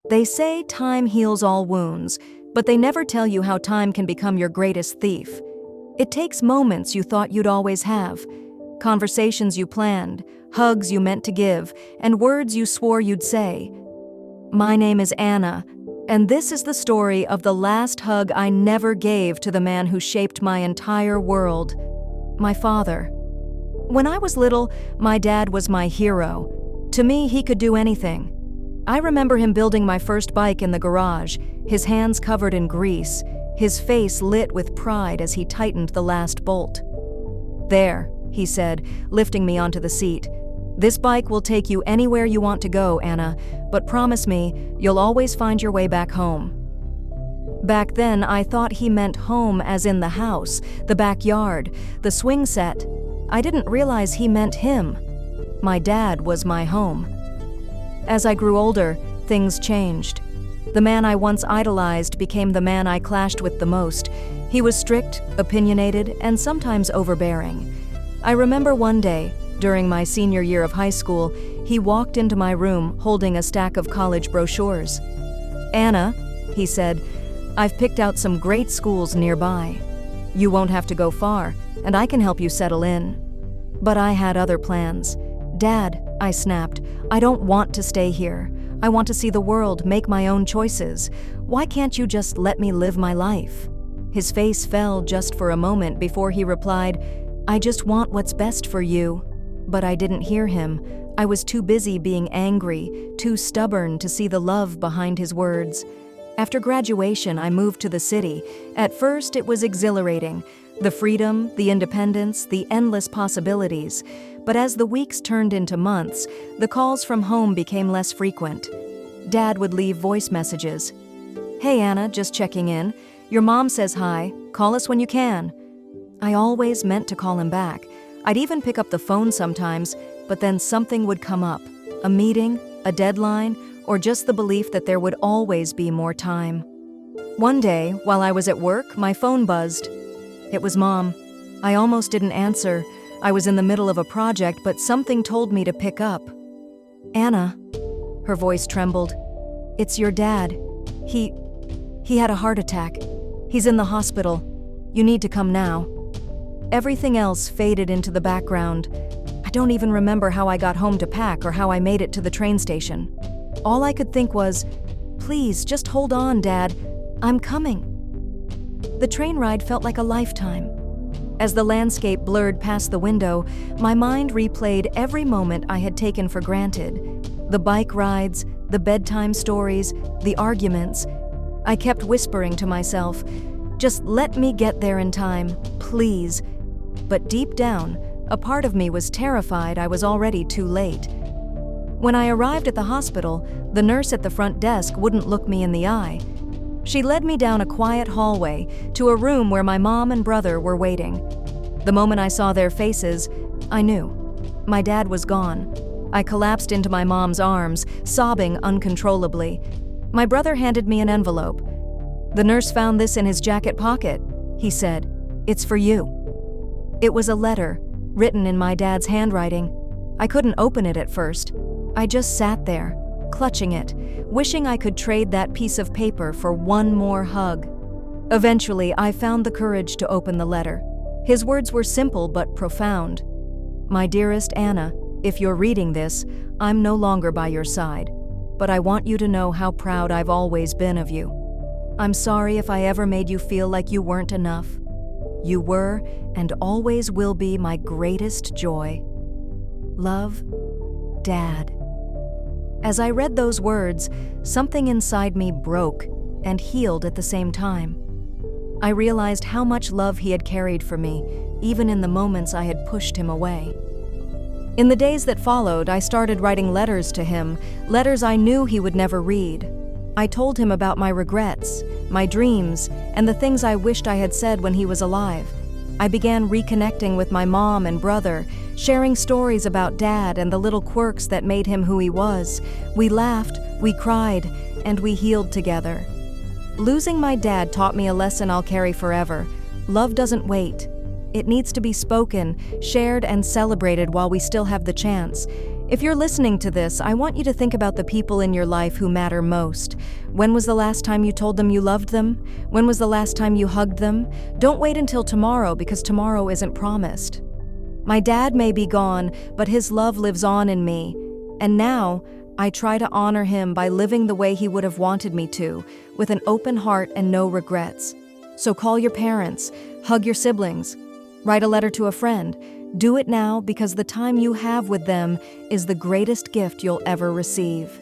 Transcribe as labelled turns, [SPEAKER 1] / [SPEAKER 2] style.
[SPEAKER 1] They say time heals all wounds, but they never tell you how time can become your greatest thief. It takes moments you thought you'd always have, conversations you planned, hugs you meant to give, and words you swore you'd say. My name is Anna, and this is the story of the last hug I never gave to the man who shaped my entire world, my father. When I was little, my dad was my hero. To me, he could do anything. I remember him building my first bike in the garage, his hands covered in grease, his face lit with pride as he tightened the last bolt. "There," he said, lifting me onto the seat. "This bike will take you anywhere you want to go, Anna, but promise me, you'll always find your way back home." Back then, I thought he meant home as in the house, the backyard, the swing set. I didn't realize he meant him. My dad was my home. As I grew older, things changed. The man I once idolized became the man I clashed with the most. He was strict, opinionated, and sometimes overbearing. I remember one day, during my senior year of high school, he walked into my room holding a stack of college brochures. "Anna," he said, "I've picked out some great schools nearby. You won't have to go far, and I can help you settle in." But I had other plans. "Dad," I snapped, "I don't want to stay here. I want to see the world, make my own choices. Why can't you just let me live my life?" His face fell just for a moment before he replied, "I just want what's best for you." But I didn't hear him. I was too busy being angry, too stubborn to see the love behind his words. After graduation, I moved to the city. At first, it was exhilarating. The freedom, the independence, the endless possibilities. But as the weeks turned into months, the calls from home became less frequent. Dad would leave voice messages. "Hey Anna, just checking in. Your mom says hi. Call us when you can." I always meant to call him back. I'd even pick up the phone sometimes, but then something would come up. A meeting, a deadline, or just the belief that there would always be more time. One day, while I was at work, my phone buzzed. It was Mom. I almost didn't answer. I was in the middle of a project, but something told me to pick up. "Anna," her voice trembled. "It's your dad. He had a heart attack. He's in the hospital. You need to come now." Everything else faded into the background. I don't even remember how I got home to pack or how I made it to the train station. All I could think was, "Please, just hold on, Dad. I'm coming." The train ride felt like a lifetime. As the landscape blurred past the window, my mind replayed every moment I had taken for granted. The bike rides, the bedtime stories, the arguments. I kept whispering to myself, "Just let me get there in time, please." But deep down, a part of me was terrified I was already too late. When I arrived at the hospital, the nurse at the front desk wouldn't look me in the eye. She led me down a quiet hallway to a room where my mom and brother were waiting. The moment I saw their faces, I knew. My dad was gone. I collapsed into my mom's arms, sobbing uncontrollably. My brother handed me an envelope. "The nurse found this in his jacket pocket," he said. "It's for you." It was a letter, written in my dad's handwriting. I couldn't open it at first. I just sat there, clutching it, wishing I could trade that piece of paper for one more hug. Eventually, I found the courage to open the letter. His words were simple but profound. "My dearest Anna, if you're reading this, I'm no longer by your side, but I want you to know how proud I've always been of you. I'm sorry if I ever made you feel like you weren't enough. You were and always will be my greatest joy. Love, Dad." As I read those words, something inside me broke and healed at the same time. I realized how much love he had carried for me, even in the moments I had pushed him away. In the days that followed, I started writing letters to him, letters I knew he would never read. I told him about my regrets, my dreams, and the things I wished I had said when he was alive. I began reconnecting with my mom and brother, sharing stories about Dad and the little quirks that made him who he was. We laughed, we cried, and we healed together. Losing my dad taught me a lesson I'll carry forever. Love doesn't wait. It needs to be spoken, shared, and celebrated while we still have the chance. If you're listening to this, I want you to think about the people in your life who matter most. When was the last time you told them you loved them? When was the last time you hugged them? Don't wait until tomorrow, because tomorrow isn't promised. My dad may be gone, but his love lives on in me. And now, I try to honor him by living the way he would have wanted me to, with an open heart and no regrets. So call your parents, hug your siblings, write a letter to a friend. Do it now, because the time you have with them is the greatest gift you'll ever receive.